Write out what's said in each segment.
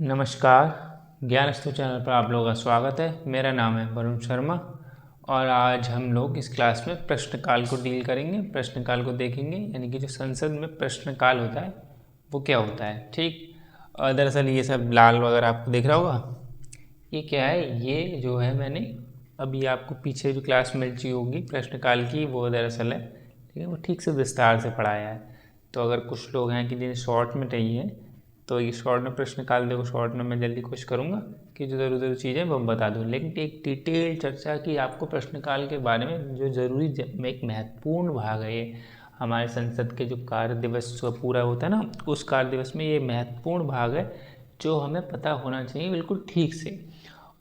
नमस्कार। ज्ञानस्तु चैनल पर आप लोगों का स्वागत है। मेरा नाम है वरुण शर्मा और आज हम लोग इस क्लास में प्रश्नकाल को डील करेंगे। प्रश्नकाल को देखेंगे, यानी कि जो संसद में प्रश्नकाल होता है वो क्या होता है। ठीक, और दरअसल ये सब लाल वगैरह आपको दिख रहा होगा, ये क्या है, ये जो है मैंने अभी आपको पीछे जो क्लास मिल चुकी होगी प्रश्नकाल की, वो दरअसल है, ठीक है, वो ठीक से विस्तार से पढ़ाया है। तो अगर कुछ लोग हैं कि जिन्हें शॉर्ट में चाहिए तो ये शॉर्ट में प्रश्नकाल देखो, शॉर्ट में मैं जल्दी कोशिश करूँगा कि जो ज़रूरी चीज़ें वो बता दूँ, लेकिन एक डिटेल चर्चा की आपको प्रश्नकाल के बारे में जो ज़रूरी में एक महत्वपूर्ण भाग है ये हमारे संसद के जो कार्य दिवस पूरा होता है ना, उस कार्य दिवस में ये महत्वपूर्ण भाग है जो हमें पता होना चाहिए बिल्कुल ठीक से।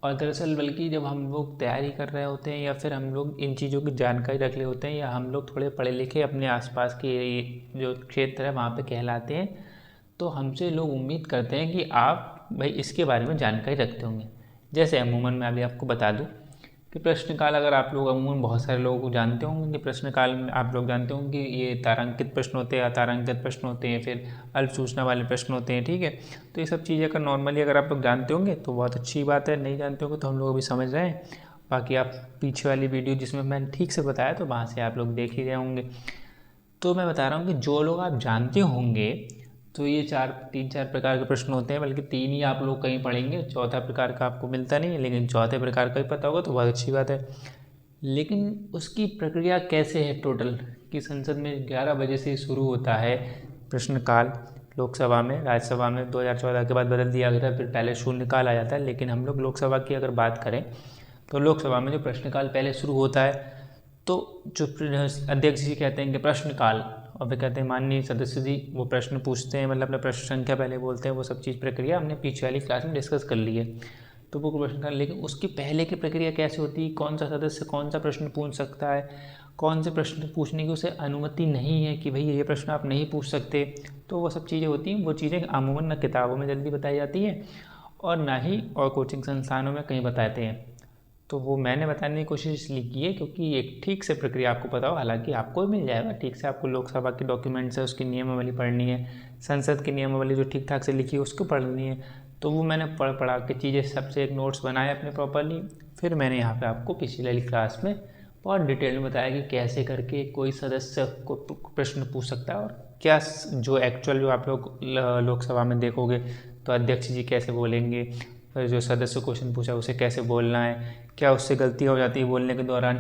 और दरअसल बल्कि जब हम लोग तैयारी कर रहे होते हैं या फिर हम लोग इन चीज़ों की जानकारी रख रहे होते हैं या हम लोग थोड़े पढ़े लिखे अपने आसपास के जो क्षेत्र है वहाँ पे कहलाते हैं, तो हमसे लोग उम्मीद करते हैं कि आप भाई इसके बारे में जानकारी रखते होंगे। जैसे अमूमन मैं अभी आपको बता दूं कि प्रश्नकाल, अगर आप लोग अमूमन बहुत सारे लोगों को जानते होंगे कि प्रश्नकाल में आप लोग जानते होंगे कि ये तारांकित प्रश्न होते हैं, अतारांकित प्रश्न होते हैं, फिर अल्प सूचना वाले प्रश्न होते हैं। ठीक है, तो ये सब चीज़ें अगर नॉर्मली अगर आप लोग जानते होंगे तो बहुत अच्छी बात है, नहीं जानते होंगे तो हम लोग अभी समझ रहे हैं। बाकी आप पीछे वाली वीडियो जिसमें मैंने ठीक से बताया तो वहाँ से आप लोग देख ही रहे होंगे। तो मैं बता रहा हूँ कि जो लोग आप जानते होंगे तो ये तीन चार प्रकार के प्रश्न होते हैं, बल्कि तीन ही आप लोग कहीं पढ़ेंगे, चौथा प्रकार का आपको मिलता नहीं है, लेकिन चौथे प्रकार का ही पता होगा तो बहुत अच्छी बात है। लेकिन उसकी प्रक्रिया कैसे है टोटल, कि संसद में 11 बजे से शुरू होता है प्रश्नकाल। लोकसभा में, राज्यसभा में 2014 के बाद बदल दिया गया था, फिर पहले शून्यकाल आ जाता है, लेकिन हम लोग लोकसभा की अगर बात करें तो लोकसभा में जो प्रश्नकाल पहले शुरू होता है तो जो अध्यक्ष जी कहते हैं कि प्रश्नकाल, और वे कहते हैं माननीय सदस्य जी वो प्रश्न पूछते हैं, मतलब अपना प्रश्न संख्या पहले बोलते हैं, वो सब चीज़ प्रक्रिया हमने पीछे वाली क्लास में डिस्कस कर ली है। तो वो प्रश्नकाल, लेकिन उसकी पहले की प्रक्रिया कैसे होती है, कौन सा सदस्य कौन सा प्रश्न पूछ सकता है, कौन से प्रश्न पूछने की उसे अनुमति नहीं है कि भाई ये प्रश्न आप नहीं पूछ सकते, तो वो सब चीज़ें होती हैं। वो चीज़ें अमूमन न किताबों में जल्दी बताई जाती हैं और ना ही और कोचिंग संस्थानों में कहीं बताते हैं। तो वो मैंने बताने की कोशिश इसलिए की है क्योंकि एक ठीक से प्रक्रिया आपको पता हो। हालांकि आपको मिल जाएगा ठीक से, आपको लोकसभा के डॉक्यूमेंट्स है उसकी नियमावली पढ़नी है, संसद की नियमावली जो ठीक ठाक से लिखी है उसको पढ़नी है। तो वो मैंने पढ़ा के चीज़ें सबसे एक नोट्स बनाए अपने प्रॉपरली, फिर मैंने यहाँ पे आपको पिछली वाली क्लास में बहुत डिटेल में बताया कि कैसे करके कोई सदस्य को प्रश्न पूछ सकता है और क्या जो एक्चुअल जो आप लोग लोकसभा में देखोगे तो अध्यक्ष जी कैसे बोलेंगे, फिर जो सदस्य क्वेश्चन पूछा उसे कैसे बोलना है, क्या उससे गलती हो जाती है बोलने के दौरान,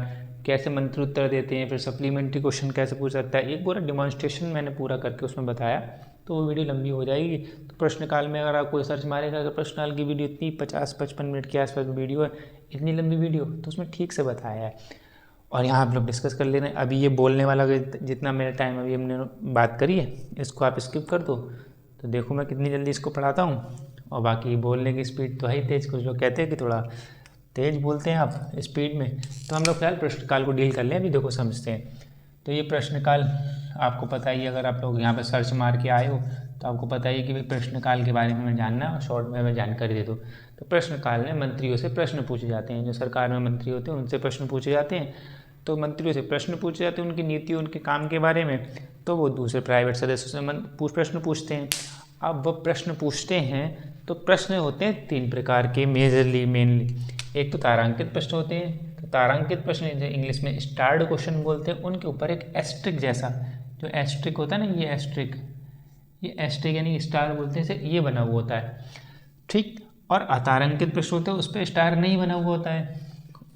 कैसे मंत्री उत्तर देते हैं, फिर सप्लीमेंट्री क्वेश्चन कैसे पूछ सकता है, एक पूरा डिमॉन्स्ट्रेशन मैंने पूरा करके उसमें बताया। तो वो वीडियो लंबी हो जाएगी। तो प्रश्नकाल में अगर आप कोई सर्च मारेगा अगर प्रश्नकाल की वीडियो इतनी 50-55 मिनट के आसपास वीडियो है, इतनी लंबी वीडियो, तो उसमें ठीक से बताया है और यहाँ आप लोग डिस्कस कर ले रहे हैं। अभी ये बोलने वाला जितना मेरा टाइम अभी हमने बात करी है इसको आप स्किप कर दो, तो देखो मैं कितनी जल्दी इसको पढ़ाता हूँ। और बाकी बोलने की स्पीड तो है ही तेज़, कुछ लोग कहते हैं कि थोड़ा तेज़ बोलते हैं आप स्पीड में। तो हम लोग फिलहाल प्रश्नकाल को डील कर लें, अभी देखो समझते हैं। तो ये प्रश्नकाल आपको पता ही, अगर आप लोग यहाँ पर सर्च मार के आए हो तो आपको पता ही कि भाई प्रश्नकाल के बारे में हमें जानना है और शॉर्ट में हमें जानकारी दे दो। तो प्रश्नकाल में मंत्रियों से प्रश्न पूछे जाते हैं, जो सरकार में मंत्री होते हैं उनसे प्रश्न पूछे जाते हैं। तो मंत्रियों से प्रश्न पूछे जाते हैं उनकी नीति उनके काम के बारे में, तो वो दूसरे प्राइवेट सदस्यों से प्रश्न पूछते हैं। अब वो प्रश्न पूछते हैं तो प्रश्न होते हैं तीन प्रकार के मेनली। एक तो तारांकित प्रश्न होते हैं, तो तारांकित प्रश्न इंग्लिश में स्टार्ड क्वेश्चन बोलते हैं, उनके ऊपर एक एस्ट्रिक जैसा, जो एस्ट्रिक होता है ना, ये एस्ट्रिक यानी स्टार बोलते हैं इसे, ये बना हुआ होता है। ठीक, और अतारांकित प्रश्न होते हैं उस पर स्टार नहीं बना हुआ होता है।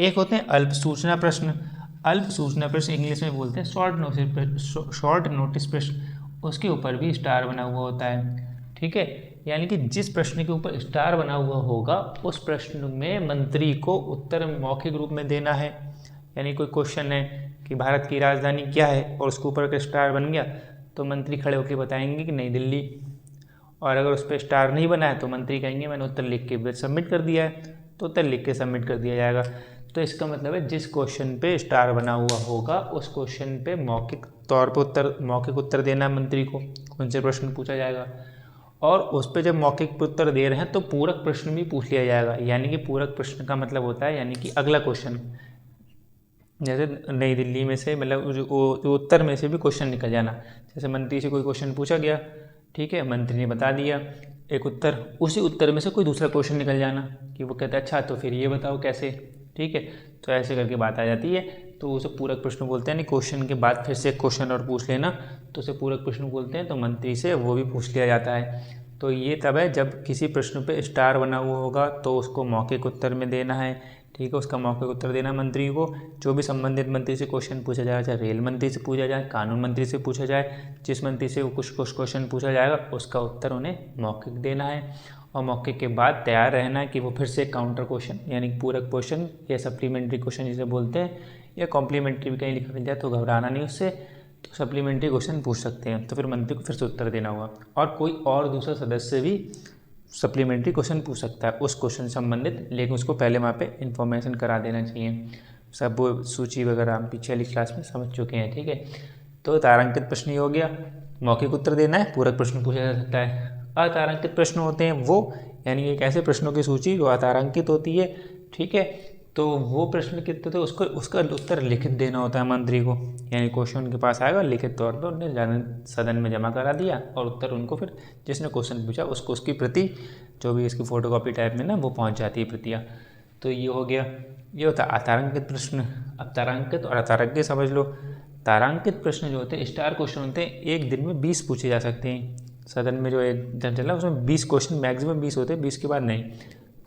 एक होते हैं अल्प सूचना प्रश्न। अल्प सूचना प्रश्न इंग्लिश में बोलते हैं शॉर्ट नोटिस प्रश्न, उसके ऊपर भी स्टार बना हुआ होता है। ठीक है, यानी कि जिस प्रश्न के ऊपर स्टार बना हुआ होगा उस प्रश्न में मंत्री को उत्तर मौखिक रूप में देना है। यानी कोई क्वेश्चन है कि भारत की राजधानी क्या है और उसके ऊपर का स्टार बन गया तो मंत्री खड़े होकर बताएंगे कि नई दिल्ली, और अगर उस पर स्टार नहीं बना है तो मंत्री कहेंगे मैंने उत्तर लिख के सबमिट कर दिया है, तो उत्तर लिख के सबमिट कर दिया जाएगा। तो इसका मतलब है जिस क्वेश्चन पे स्टार बना हुआ होगा उस क्वेश्चन पे मौखिक तौर पर मौखिक उत्तर देना है मंत्री को, उनसे प्रश्न पूछा जाएगा। और उस पर जब मौखिक उत्तर दे रहे हैं तो पूरक प्रश्न भी पूछ लिया जाएगा। यानी कि पूरक प्रश्न का मतलब होता है यानी कि अगला क्वेश्चन, जैसे नई दिल्ली में से मतलब जो उत्तर में से भी क्वेश्चन निकल जाना। जैसे मंत्री से कोई क्वेश्चन पूछा गया, ठीक है, मंत्री ने बता दिया, एक उत्तर, उसी उत्तर में से कोई दूसरा क्वेश्चन निकल जाना कि वो कहता है अच्छा तो फिर ये बताओ कैसे, ठीक है। तो ऐसे करके बात आ जाती है, तो उसे पूरक प्रश्न बोलते हैं। नहीं, क्वेश्चन के बाद फिर से एक क्वेश्चन और पूछ लेना तो उसे पूरक प्रश्न बोलते हैं। तो मंत्री से वो भी पूछ लिया जाता है। तो ये तब है जब किसी प्रश्न पे स्टार बना हुआ होगा तो उसको मौखिक उत्तर में देना है, ठीक है। उसका मौखिक उत्तर देना मंत्री को। जो भी संबंधित मंत्री से क्वेश्चन पूछा जाए, चाहे रेल मंत्री से पूछा जाए, कानून मंत्री से पूछा जाए, जिस मंत्री से कुछ क्वेश्चन पूछा जाएगा उसका उत्तर उन्हें मौखिक देना है। और मौखिक के बाद तैयार रहना है कि वो फिर से काउंटर क्वेश्चन यानी पूरक क्वेश्चन या सप्लीमेंट्री क्वेश्चन जिसे बोलते हैं, या कॉम्प्लीमेंट्री भी कहीं लिखा मिल जाए तो घबराना नहीं उससे, तो सप्लीमेंट्री क्वेश्चन पूछ सकते हैं। तो फिर मंत्री को फिर से उत्तर देना होगा, और कोई और दूसरा सदस्य भी सप्लीमेंट्री क्वेश्चन पूछ सकता है उस क्वेश्चन से संबंधित, लेकिन उसको पहले वहाँ पे इन्फॉर्मेशन करा देना चाहिए। सब वो सूची वगैरह हम पीछे वाली क्लास में समझ चुके हैं, ठीक है। तो तारांकित प्रश्न ही हो गया, मौखिक उत्तर देना है, पूरक प्रश्न पूछा जा सकता है। अतारांकित प्रश्न होते हैं वो, यानी एक ऐसे प्रश्नों की सूची जो अतारांकित होती है, ठीक है। तो वो प्रश्न कितने थे उसको उसका उत्तर लिखित देना होता है मंत्री को, यानी क्वेश्चन उनके पास आएगा लिखित तौर पर उन्हें सदन में जमा करा दिया, और उत्तर उनको फिर जिसने क्वेश्चन पूछा उसको उसकी प्रति जो भी इसकी फोटोकॉपी टाइप में ना वो पहुंच जाती है प्रतियाँ। तो ये हो गया, ये होता है अतारांकित प्रश्न। अब तारांकित और अतारांकित समझ लो। तारांकित प्रश्न जो होते हैं स्टार क्वेश्चन होते हैं, एक दिन में 20 पूछे जा सकते हैं। सदन में जो एक दिन चला उसमें 20 क्वेश्चन मैक्सिमम 20 होते हैं, 20 के बाद नहीं,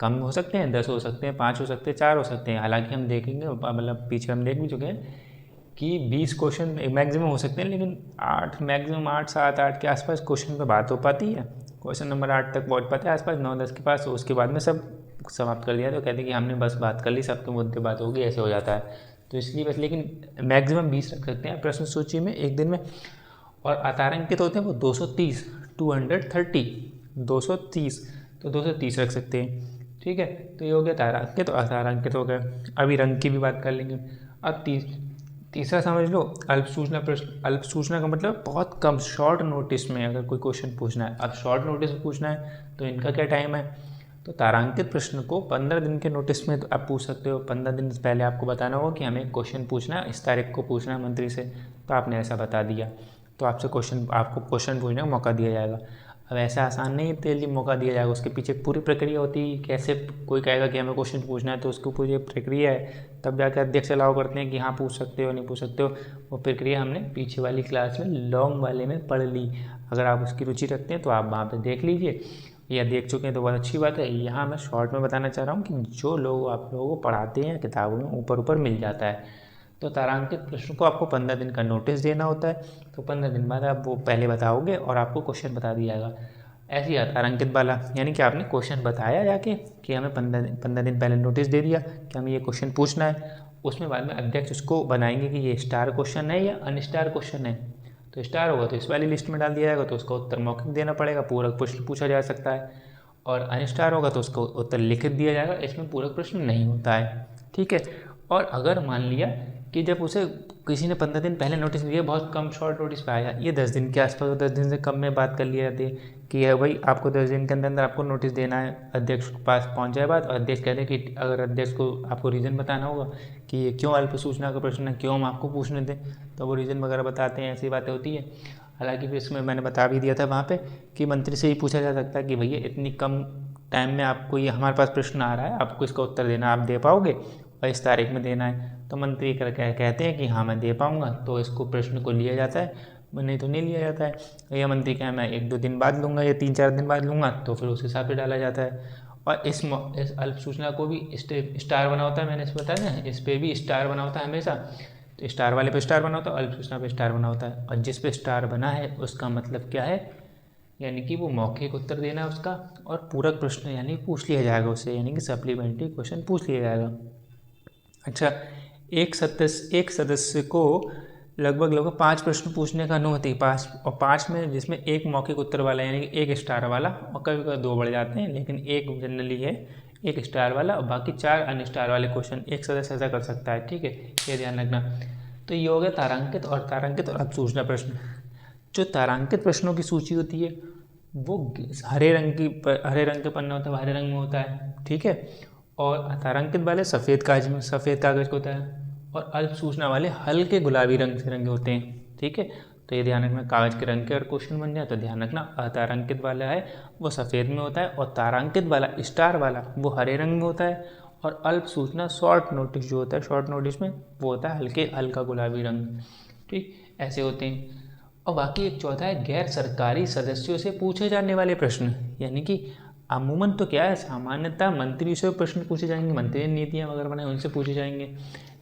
कम हो सकते हैं, 10 हो सकते हैं, 5 हो सकते हैं, 4 हो सकते हैं। हालांकि हम देखेंगे, मतलब पीछे हम देख भी चुके हैं कि 20 क्वेश्चन मैक्सिमम हो सकते हैं, लेकिन 8 मैक्सिमम 8 7 8 के आसपास क्वेश्चन पे बात हो पाती है। क्वेश्चन नंबर 8 तक पहुँच पाते हैं आसपास, 9 10 के पास, उसके बाद में सब समाप्त कर दिया तो कहते हैं कि हमने बस बात कर ली, सबके मुद्दे बात होगी, ऐसे हो जाता है। तो इसलिए बस, लेकिन मैक्सिमम 20 रख सकते हैं प्रश्न सूची में एक दिन में। और अतारांकित होते हैं वो 230 230 तो 230 रख सकते हैं, ठीक है। तो ये हो गया तारांकित तो अतारांकित हो गया। अभी रंग की भी बात कर लेंगे। अब तीसरा समझ लो अल्प सूचना प्रश्न। अल्प सूचना का मतलब बहुत कम शॉर्ट नोटिस में अगर कोई क्वेश्चन पूछना है। अब शॉर्ट नोटिस में पूछना है तो इनका क्या टाइम है, तो तारांकित प्रश्न को 15 दिन के नोटिस में तो आप पूछ सकते हो। 15 दिन पहले आपको बताना होगा कि हमें क्वेश्चन पूछना है, इस तारीख को पूछना है मंत्री से, तो आपने ऐसा बता दिया तो आपको क्वेश्चन पूछने का मौका दिया जाएगा। अब ऐसा आसान नहीं तेल मौका दिया जाएगा, उसके पीछे पूरी प्रक्रिया होती है। कैसे कोई कहेगा कि हमें क्वेश्चन पूछना है तो उसकी पूरी प्रक्रिया है, तब जाकर अध्यक्ष अलाउ करते हैं कि हाँ पूछ सकते हो नहीं पूछ सकते हो। वो प्रक्रिया हमने पीछे वाली क्लास में लॉन्ग वाले में पढ़ ली। अगर आप उसकी रुचि रखते हैं तो आप वहाँ पर देख लीजिए, या देख चुके हैं तो बहुत अच्छी बात है। यहाँ मैं शॉर्ट में बताना चाह रहा हूँ कि जो लोग आप लोगों को पढ़ाते हैं किताबों में ऊपर ऊपर मिल जाता है। तो तारांकित प्रश्न को आपको 15 दिन का नोटिस देना होता है, तो 15 दिन बाद आप वो पहले बताओगे और आपको क्वेश्चन बता दिया जाएगा। ऐसे ही अतारांकित वाला, यानी कि आपने क्वेश्चन बताया जाके कि हमें 15 दिन पहले नोटिस दे दिया कि हमें ये क्वेश्चन पूछना है। उसमें बाद में अध्यक्ष उसको बनाएंगे कि ये स्टार क्वेश्चन है या अनस्टार क्वेश्चन है। तो स्टार होगा तो इस वाली लिस्ट में डाल दिया जाएगा, तो उसका उत्तर मौखिक देना पड़ेगा, पूरक प्रश्न पूछा जा सकता है। और अनस्टार होगा तो उसका उत्तर लिखित दिया जाएगा, इसमें पूरक प्रश्न नहीं होता है, ठीक है। और अगर मान लिया कि जब उसे किसी ने 15 दिन पहले नोटिस दिया, बहुत कम शॉर्ट नोटिस पे आया, ये 10 दिन के आसपास, 10 दिन से कम में बात कर ली जाती है कि है भाई आपको 10 दिन के अंदर अंदर आपको नोटिस देना है। अध्यक्ष के पास पहुंच जाए बात, और अध्यक्ष कहते हैं कि अगर अध्यक्ष को आपको रीज़न बताना होगा कि ये क्यों अल्प सूचना का प्रश्न है, क्यों हम आपको पूछने दें, तो वो रीज़न वगैरह बताते हैं, ऐसी बातें होती है। हालांकि फिर इसमें मैंने बता भी दिया था वहाँ पे कि मंत्री से ही पूछा जा सकता है कि भैया इतनी कम टाइम में आपको ये हमारे पास प्रश्न आ रहा है, आपको इसका उत्तर देना, आप दे पाओगे और इस तारीख में देना है। तो मंत्री कहते हैं कि हाँ मैं दे पाऊँगा, तो इसको प्रश्न को लिया जाता है, नहीं तो नहीं लिया जाता है। या मंत्री क्या मैं 1-2 दिन बाद लूँगा या 3-4 दिन बाद लूँगा, तो फिर उस हिसाब से डाला जाता है। और इस अल्प सूचना को भी स्टार बना होता है, मैंने इसे बताया ना, इस पर भी स्टार बना होता है हमेशा। तो स्टार वाले पे स्टार बना होता है, अल्प सूचना पे स्टार बना होता है। और जिस पे स्टार बना है उसका मतलब क्या है, यानी कि वो मौखिक उत्तर देना है उसका, और पूरक प्रश्न यानी पूछ लिया जाएगा उससे, यानी कि सप्लीमेंट्री क्वेश्चन पूछ लिया जाएगा। अच्छा, एक सदस्य को लगभग 5 प्रश्न पूछने का अनुमति, 5 में जिसमें एक मौखिक उत्तर वाला यानी कि एक स्टार वाला, और कभी कभी 2 बढ़ जाते हैं, लेकिन एक जनरली है एक स्टार वाला, और बाकी 4 अन स्टार वाले क्वेश्चन एक सदस्य ऐसा कर सकता है, ठीक है, ये ध्यान रखना। तो ये हो गया तारांकित और अल्प सूचना प्रश्न। जो तारांकित प्रश्नों की सूची होती है वो हरे रंग के पन्ना होता है, हरे रंग में होता है, ठीक है। और तारांकित वाले सफ़ेद कागज होता है, और अल्प सूचना वाले हल्के गुलाबी रंग से रंगे होते हैं, ठीक है। तो ये ध्यान रखना, कागज़ के रंग के और क्वेश्चन बन जाए तो ध्यान रखना अतारांकित वाला है वो सफ़ेद में होता है और तारांकित वाला स्टार वाला वो हरे रंग में होता है, और अल्प सूचना शॉर्ट नोटिस जो होता है शॉर्ट नोटिस में वो होता है हल्का गुलाबी रंग। ठीक, ऐसे होते हैं। और बाकी एक चौथा है गैर सरकारी सदस्यों से पूछे जाने वाले प्रश्न, यानी कि अमूमन तो क्या है, सामान्यतः मंत्री से प्रश्न पूछे जाएंगे, मंत्री नीतियाँ वगैरह बनाए उनसे पूछे जाएंगे,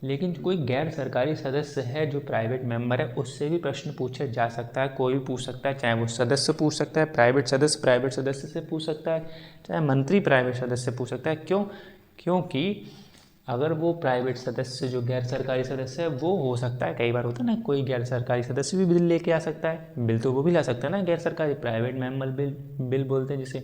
लेकिन कोई गैर सरकारी सदस्य है जो प्राइवेट मेंबर है उससे भी प्रश्न पूछा जा सकता है। कोई भी पूछ सकता है, चाहे वो सदस्य पूछ सकता है, प्राइवेट सदस्य से पूछ सकता है, चाहे मंत्री प्राइवेट सदस्य से पूछ सकता है। क्यों? क्योंकि अगर वो प्राइवेट सदस्य जो गैर सरकारी सदस्य है वो हो सकता है, कई बार होता है ना, कोई गैर सरकारी सदस्य भी बिल लेके आ सकता है, बिल तो वो भी ला सकता है ना, गैर सरकारी प्राइवेट मेंबर बिल बोलते हैं जिसे,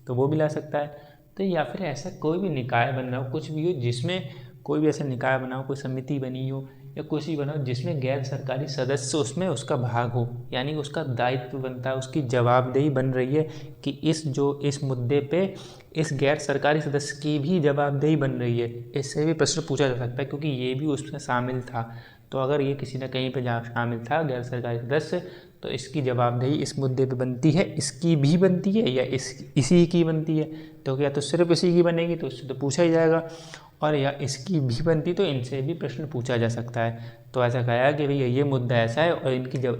तो वो भी ला सकता है। तो या फिर ऐसा कोई भी निकाय बन रहा हो, कुछ भी हो जिसमें कोई भी ऐसा निकाय बना हो, कोई समिति बनी हो या कुछ भी बना हो जिसमें गैर सरकारी सदस्य उसमें उसका भाग हो, यानी उसका दायित्व बनता है, उसकी जवाबदेही बन रही है कि इस मुद्दे पे इस गैर सरकारी सदस्य की भी जवाबदेही बन रही है, इससे भी प्रश्न पूछा जा सकता है क्योंकि ये भी उसमें शामिल था। तो अगर ये किसी न कहीं पे जहाँ शामिल था गैर सरकारी सदस्य, तो इसकी जवाबदेही इस मुद्दे पे बनती है, इसकी भी बनती है या इसी की बनती है, तो क्या तो सिर्फ इसी की बनेगी तो उससे तो पूछा ही जाएगा, और या इसकी भी बनती तो इनसे भी प्रश्न पूछा जा सकता है। तो ऐसा कहा कि भैया ये मुद्दा ऐसा है और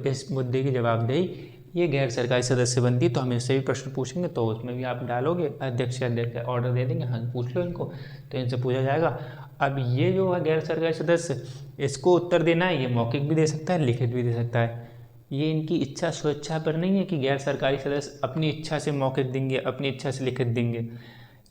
इस मुद्दे की जवाबदेही ये गैर सरकारी सदस्य बनती है, तो हम इससे भी प्रश्न पूछेंगे, तो उसमें भी आप डालोगे, अध्यक्ष ऑर्डर दे देंगे, हाँ पूछ लो इनको, तो इनसे पूछा जाएगा। अब ये जो है गैर सरकारी सदस्य, इसको उत्तर देना है, ये मौखिक भी दे सकता है, लिखित भी दे सकता है। ये इनकी इच्छा स्वेच्छा पर नहीं है कि गैर सरकारी सदस्य अपनी इच्छा से मौखिक देंगे, अपनी इच्छा से लिखित देंगे।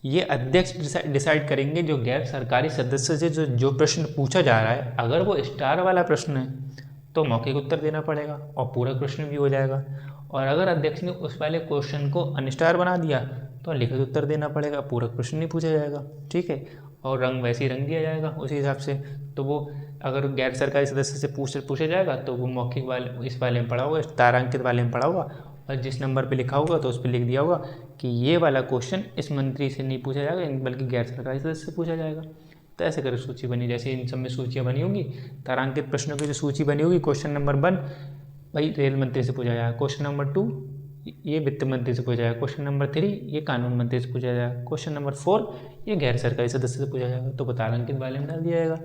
ये अध्यक्ष डिसाइड करेंगे जो गैर सरकारी सदस्य से जो प्रश्न पूछा जा रहा है, अगर वो स्टार वाला प्रश्न है तो मौखिक उत्तर देना पड़ेगा और पूरा प्रश्न भी हो जाएगा, और अगर अध्यक्ष ने उस वाले क्वेश्चन को अनस्टार बना दिया तो लिखित उत्तर देना पड़ेगा, पूरा प्रश्न नहीं पूछा जाएगा। ठीक है, और रंग वैसे ही रंग दिया जाएगा उसी हिसाब से। तो वो अगर गैर सरकारी सदस्य से पूछा जाएगा तो वो मौखिक वाले इस वाले में पढ़ा होगा, तारांकित वाले में पढ़ा होगा, और जिस नंबर पे लिखा होगा तो उस पर लिख दिया होगा कि ये वाला क्वेश्चन इस मंत्री से नहीं पूछा जाएगा बल्कि गैर सरकारी सदस्य से पूछा जाएगा। तो ऐसे करके सूची बनी, जैसे इन सब में सूचियाँ बनी होंगी, तारांकित प्रश्नों की जो सूची बनी होगी, क्वेश्चन नंबर 1 भाई रेल मंत्री से पूछा जाएगा, क्वेश्चन नंबर 2 ये वित्त मंत्री से पूछा जाएगा, क्वेश्चन नंबर 3 ये कानून मंत्री से पूछा जाएगा, क्वेश्चन नंबर 4 ये गैर सरकारी सदस्य से पूछा जाएगा, तो वो तारांकित वाले में डाल दिया जाएगा।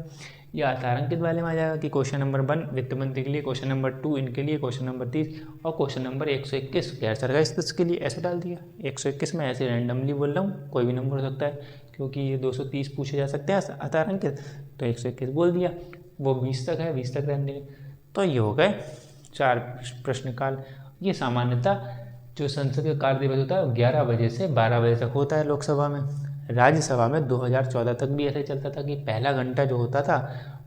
या तारांकित वाले में आ जाएगा कि क्वेश्चन नंबर 1 वित्त मंत्री के लिए, क्वेश्चन नंबर 2 इनके लिए, क्वेश्चन नंबर 3 और क्वेश्चन नंबर 121 गैर सरकारी सदस्य के लिए, ऐसे डाल दिया। 121 में ऐसे रैंडमली बोल रहा हूँ, कोई भी नंबर हो सकता है क्योंकि ये 230 पूछे जा सकते हैं अतारांकित, तो 121 बोल दिया। वो 20 तक है, 20 तक रहने देंगे। तो ये हो गए 4 प्रश्नकाल। ये सामान्यतः जो संसद का कार्य दिवस होता है 11 बजे से 12 बजे तक होता है लोकसभा में। राज्यसभा में 2014 तक भी ऐसे चलता था कि पहला घंटा जो होता था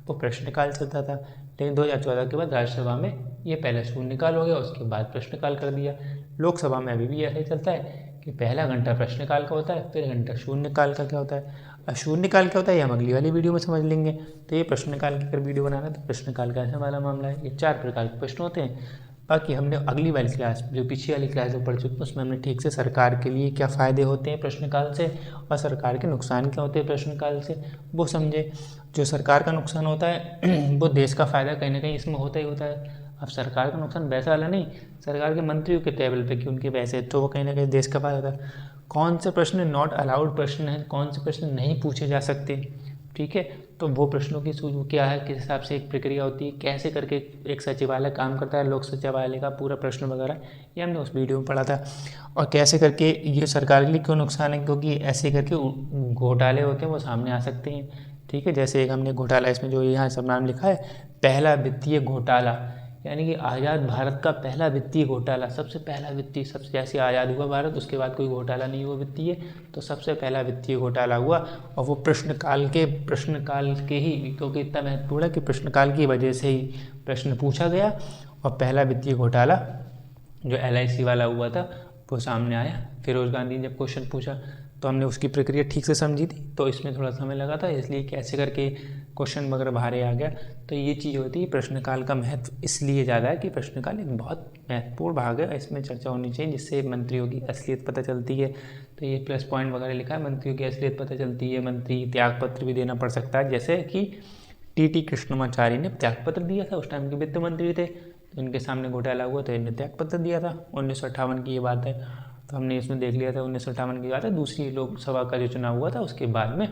वो प्रश्नकाल चलता था, लेकिन 2014 के बाद राज्यसभा में ये पहला शून्यकाल हो गया, उसके बाद प्रश्नकाल कर दिया। लोकसभा में अभी भी ऐसा ही चलता है कि पहला घंटा प्रश्नकाल का होता है, फिर घंटा शून्यकाल का क्या होता है। अब शून्यकाल क्या होता है ये हम अगली वाली वीडियो में समझ लेंगे। तो ये प्रश्नकाल की अगर वीडियो बनाना है तो प्रश्नकाल का ऐसा वाला मामला है। ये 4 प्रकार के प्रश्न होते हैं। बाकी हमने अगली वाली क्लास जो पिछली वाली क्लास में पढ़ चुके हैं उसमें हमने ठीक से सरकार के लिए क्या फ़ायदे होते हैं प्रश्नकाल से और सरकार के नुकसान क्या होते हैं प्रश्नकाल से वो समझे। जो सरकार का नुकसान होता है वो देश का फ़ायदा कहीं ना कहीं इसमें होता ही होता है। अब सरकार का नुकसान वैसा वाला नहीं, सरकार के मंत्रियों के टेबल पे कि उनके पैसे, तो वो कहीं ना कहीं देश का फायदा होता है। कौन से प्रश्न नॉट अलाउड प्रश्न हैं, कौन से प्रश्न नहीं पूछे जा सकते, ठीक है, तो वो प्रश्नों की क्या है, किस हिसाब से एक प्रक्रिया होती है, कैसे करके एक सचिवालय काम करता है, लोक सचिवालय का पूरा प्रश्न वगैरह ये हमने उस वीडियो में पढ़ा था। और कैसे करके ये सरकार के लिए क्यों नुकसान है, क्योंकि ऐसे करके घोटाले होते हैं वो सामने आ सकते हैं। ठीक है, जैसे एक हमने घोटाला इसमें जो यहाँ सब नाम लिखा है, पहला वित्तीय घोटाला, यानी कि आज़ाद भारत का पहला वित्तीय घोटाला, सबसे पहला वित्तीय, सबसे जैसे आज़ाद हुआ भारत उसके बाद कोई घोटाला नहीं हुआ वित्तीय, तो सबसे पहला वित्तीय घोटाला हुआ और वो प्रश्नकाल के ही, क्योंकि इतना महत्वपूर्ण है कि प्रश्नकाल की वजह से ही प्रश्न पूछा गया और पहला वित्तीय घोटाला जो LIC वाला हुआ था वो सामने आया। फिरोज गांधी ने जब क्वेश्चन पूछा तो हमने उसकी प्रक्रिया ठीक से समझी थी, तो इसमें थोड़ा समय लगा था, इसलिए कैसे करके क्वेश्चन वगैरह बाहर आ गया। तो ये चीज़ होती है, प्रश्नकाल का महत्व इसलिए ज़्यादा है कि प्रश्नकाल एक बहुत महत्वपूर्ण भाग है, इसमें चर्चा होनी चाहिए जिससे मंत्रियों की असलियत पता चलती है। तो ये प्लस पॉइंट वगैरह लिखा है, मंत्रियों की असलियत पता चलती है, मंत्री त्याग पत्र भी देना पड़ सकता है, जैसे कि टी कृष्णमाचारी ने त्यागपत्र दिया था। उस टाइम के वित्त मंत्री थे, तो इनके सामने घोटाला हुआ तो इन्होंने त्यागपत्र दिया था। 1958 की ये बात है, तो हमने इसमें देख लिया था 1958 की बात है। दूसरी लोकसभा का जो चुनाव हुआ था उसके बाद में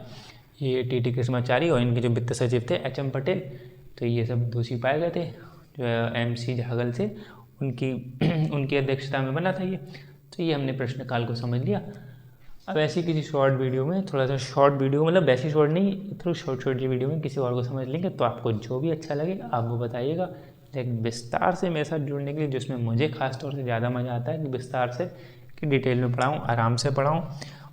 ये टी कृष्णमाचारी और इनके जो वित्त सचिव थे HM पटेल, तो ये सब दोषी पाए गए थे। जो MC झागल से उनकी अध्यक्षता में बना था ये। तो ये हमने प्रश्नकाल को समझ लिया। अब ऐसी किसी शॉर्ट वीडियो में, थोड़ा सा शॉर्ट वीडियो, मतलब वैसी शॉर्ट नहीं, थोड़ी शॉर्ट वीडियो में किसी और को समझ लेंगे, तो आपको जो भी अच्छा लगे आप वो बताइएगा। लेकिन विस्तार से मेरे साथ जुड़ने के लिए, जिसमें मुझे खास तौर से ज़्यादा मज़ा आता है कि विस्तार से कि डिटेल में पढ़ाऊँ, आराम से पढ़ाऊँ।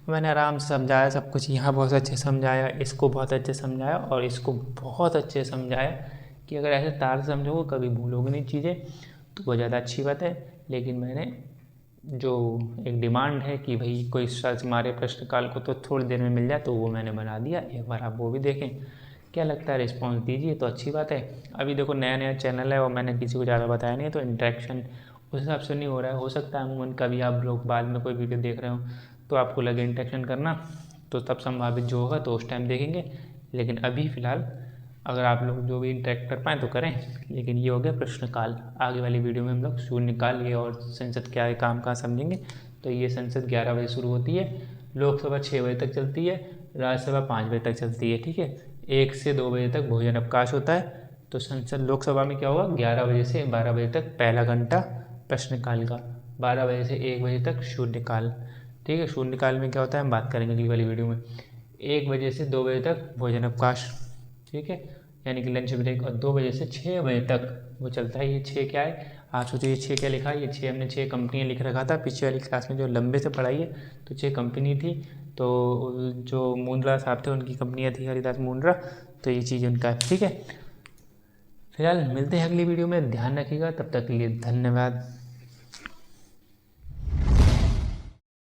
मैंने आराम से समझाया सब कुछ, यहाँ बहुत अच्छे समझाया, इसको बहुत अच्छे समझाया और इसको बहुत अच्छे समझाया कि अगर ऐसे तार से समझोगे कभी भूलोगे नहीं चीज़ें, तो वो ज़्यादा अच्छी बात है। लेकिन मैंने जो एक डिमांड है कि भाई कोई सर्च मारे प्रश्नकाल को तो थोड़ी देर में मिल जाए, तो वो मैंने बना दिया। एक बार आप वो भी देखें, क्या लगता है रिस्पॉन्स दीजिए, तो अच्छी बात है। अभी देखो नया चैनल है और मैंने किसी को ज़्यादा बताया नहीं है, तो इंटरेक्शन उस हिसाब से नहीं हो रहा है। हो सकता है अमूमन कभी आप लोग बाद में कोई वीडियो देख रहे हो तो आपको लगे इंटरेक्शन करना, तो तब संभावित जो होगा तो उस टाइम देखेंगे। लेकिन अभी फ़िलहाल अगर आप लोग जो भी इंटरेक्ट कर पाएँ तो करें। लेकिन ये हो गया प्रश्नकाल। आगे वाली वीडियो में हम लोग शून्यकाल ये और संसद क्या है काम कहाँ समझेंगे। तो ये संसद 11 बजे शुरू होती है, लोकसभा 6 बजे तक चलती है, राज्यसभा 5 बजे तक चलती है। ठीक है, 1 से 2 बजे तक भोजन अवकाश होता है। तो संसद लोकसभा में क्या होगा, 11 बजे से 12 बजे तक पहला घंटा प्रश्नकाल का, 12 बजे से 1 बजे तक शून्यकाल। ठीक है, शून्यकाल में क्या होता है हम बात करेंगे अगली वाली वीडियो में। 1 बजे से 2 बजे तक भोजन अवकाश, ठीक है, यानी कि लंच ब्रेक। और 2 बजे से 6 बजे तक वो चलता है। ये 6 क्या है, आप सोचो ये 6 क्या लिखा है, ये 6 हमने 6 कंपनियाँ लिख रखा था पिछले वाली क्लास में जो लंबे से पढ़ाई है। तो 6 कंपनी थी, तो जो मुंद्रा साहब थे उनकी कंपनियाँ थी, हरिदास मुंद्रा, तो ये चीज़ उनका है। ठीक है, फिलहाल मिलते हैं अगली वीडियो में, ध्यान रखिएगा, तब तक के लिए धन्यवाद।